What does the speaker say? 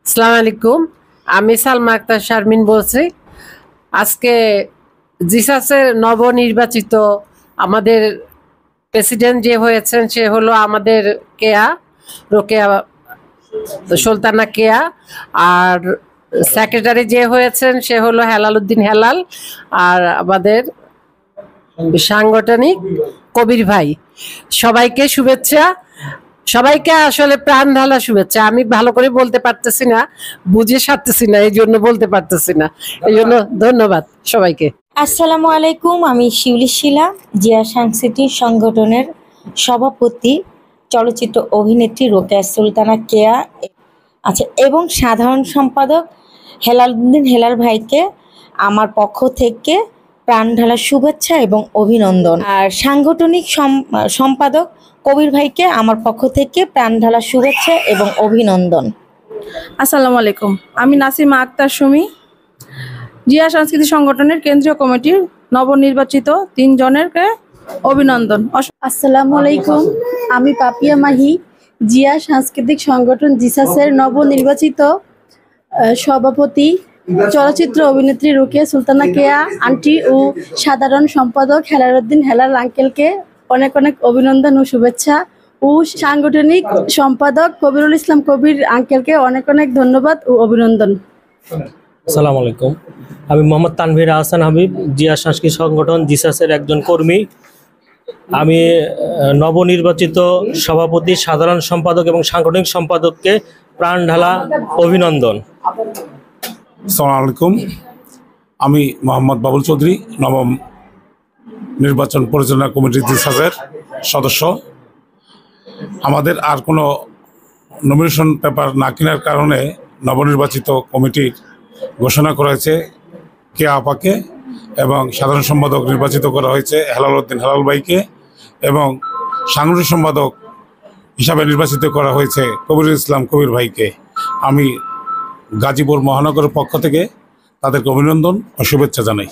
আসসালামু আলাইকুম। আমি সালমা আক্তার শারমিন বলছি। আজকে জিসাসের নবনির্বাচিত আমাদের প্রেসিডেন্ট যে হয়েছেন সে হলো আমাদের রোকেয়া সুলতানা কেয়া। আর সেক্রেটারি যে হয়েছেন সে হলো হেলাল উদ্দিন হেলাল। আর আমাদের সাংগঠনিক কবির ভাই। সবাইকে শুভেচ্ছা। সবাইকে আসলে প্রাণ ঢালা শুভেচ্ছা। আমি ভালো করে বলতে পারতেছি না, বুঝে সারতেছি না, এই জন্য বলতে পারতেছি না। এই জন্য ধন্যবাদ সবাইকে। আসসালামু আলাইকুম। আমি শিউলি শিলা, জিয়া সাংস্কৃতিক সংগঠনের সভাপতি, চলচ্চিত্র অভিনেত্রী রোকেয়া সুলতানা কেয়া এবং সাধারণ সম্পাদক হেলাল উদ্দিন হেলাল ভাইকে আমার পক্ষ থেকে প্রাণ ঢালা শুভেচ্ছা এবং অভিনন্দন। আর সাংগঠনিক সম্পাদক কবির ভাইকে আমার পক্ষ থেকে প্রাণ ঢালা শুভেচ্ছা এবং অভিনন্দন। আসসালামু আলাইকুম। আমি নাসিমা আক্তার সুমি, জিয়া সাংস্কৃতিক সংগঠনের কেন্দ্রীয় কমিটির নবনির্বাচিত 3 জনেরকে অভিনন্দন। আসসালামু আলাইকুম। আমি পাপিয়া মাহি, জিয়া সাংস্কৃতিক সংগঠন জিসাসের নবনির্বাচিত সভাপতি, চলচ্চিত্র অভিনেত্রী রোকেয়া সুলতানা কেয়া আন্টি ও সাধারণ সম্পাদক হেলাল উদ্দিন হেলাল আঙ্কেলকে অনেক অনেক অভিনন্দন ও শুভেচ্ছা, ও সাংগঠনিক সম্পাদক কবিরুল ইসলাম কবির আঙ্কেলকে অনেক অনেক ধন্যবাদ ও অভিনন্দন। আসসালামু আলাইকুম। আমি মোহাম্মদ তানভীর আহসান হাবিব, জিয়া সাংস্কৃতিক সংগঠন জিসাসের একজন কর্মী। আমি নবনির্বাচিত সভাপতি, সাধারণ সম্পাদক এবং সাংগঠনিক সম্পাদককে প্রাণ ঢালা অভিনন্দন। আসসালামু আলাইকুম। আমি মোহাম্মদ বাবুল চৌধুরী, নবম নির্বাচন পরিচালনা কমিটি জিসাসের সদস্য। আমাদের আর কোনো নমিনেশন পেপার না কেনার কারণে নবনির্বাচিত কমিটির ঘোষণা করা হয়েছে কেয়া আপাকে, এবং সাধারণ সম্পাদক নির্বাচিত করা হয়েছে হেলাল উদ্দিন হেলাল ভাইকে, এবং সাংগঠনিক সম্পাদক হিসাবে নির্বাচিত করা হয়েছে কবিরুল ইসলাম কবির ভাইকে। আমি গাজীপুর মহানগরের পক্ষ থেকে তাদেরকে অভিনন্দন ও শুভেচ্ছা জানাই।